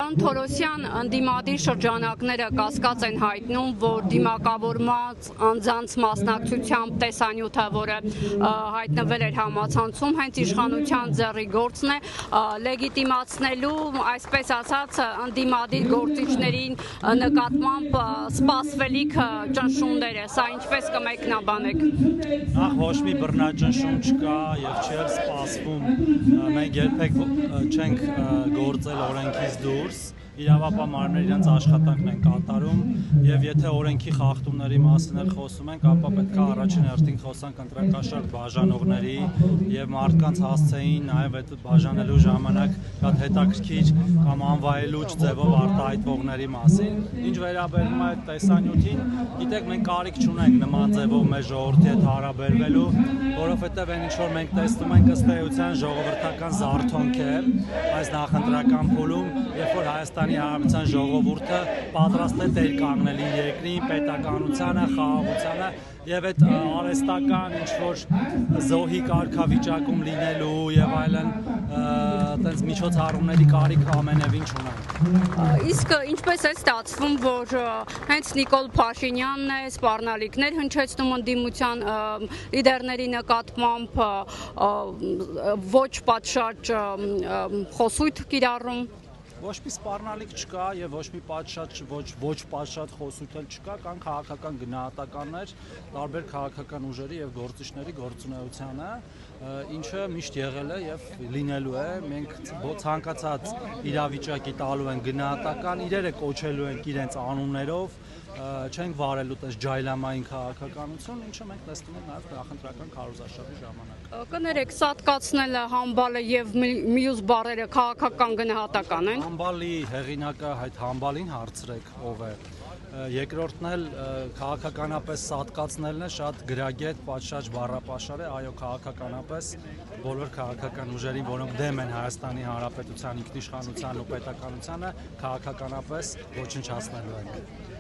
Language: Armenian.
Պարոն Թորոսյան, ընդդիմադիր շրջանակները կասկած են հայտնում, որ դիմակավորված անձանց մասնակցությամբ տեսանյութը, որը հայտնվել էր համացանցում, հենց իշխանության ձեռի գործն է, լեգիտիմացնելու, այսպես ասած, ընդդիմադիր գործիչներին նկատմամբ սպասվելիք ճնշումները, սա ինչպես կմեկնաբանեք։ Նախ ոչ մի բռնաճնշում չկա եւ չի սպասվում, մենք երբեք չենք գործել օրենքից դուրս, իրավապահ իրենց աշխատանքն են կատարում եւ եթե օրենքի խախտումների մասին էլ խոսում ենք, ապա պետք է առաջին հերթին խոսանք ընտրակաշարք բաժանողների եւ մարդկանց հասցեին նաեւ այդ բաժանելու ժամանակ շատ հետաքրքիր կամ անվայելուչ ձևով արտահայտվողների մասին։ Ինչ վերաբերում է այդ տեսանյութին, գիտեք, մենք կարիք չունենք նման ձևով մեր ժողովրդի հետ հարաբերվելու, որովհետեւ այն ինչ որ մենք տեսնում ենք ըստ էության ժողովրդական զարթոնք է այս նախընտրական փուլում, երբ որ Հայաստանի Հանրապետության ժողովուրդը պատրաստ է դեր կանգնել իր երկրին, պետականությանը, խաղաղությանը եւ այդ արհեստական ինչ որ զոհի կարգավիճակում լինելու եւ այլն այդպես միջոցառումների կարիք ամենևին չունենք։ Իսկ ինչպես է ստացվում, որ հենց Նիկոլ Փաշինյանն է սպառնալիքներ հնչեցնում ընդդիմության լիդերների նկատմամբ, ոչ պատշաճ խոսույթ կիրառում։ Ոչ մի սպառնալիք չկա եւ ոչ մի ոչ պատշաճ խոսույթ էլ չկա, կան քաղաքական գնահատականներ տարբեր քաղաքական ուժերի եւ գործիչների գործունեությանը, ինչը միշտ եղել է եւ լինելու է։ Մենք ցանկացած իրավիճակի տալու են գնահատական, իրերը կոչելու են իրենց անուններով, չենք վարելու տես ջայլամային քաղաքականություն, ինչը մենք տեսնում ենք նաեւ նախընտրական քարոզարշավի ժամանակ։ Կներեք, սատկացնելը, համբալը եւ մյուս բառերը քաղաքական գնահատական են։ Համբալի հեղինակը այդ համբալին հարցրեք ով է։ Երկրորդն էլ քաղաքականապես սատկացնելն է շատ գրագետ, պատշաճ բառապաշար է, այո, քաղաքականապես բոլոր քաղաքական ուժերին, որոնք դեմ են Հայաստանի Հանրապետության ինքնիշխանության ու պետականությանը, քաղաքականապես ոչնչացնելու ենք։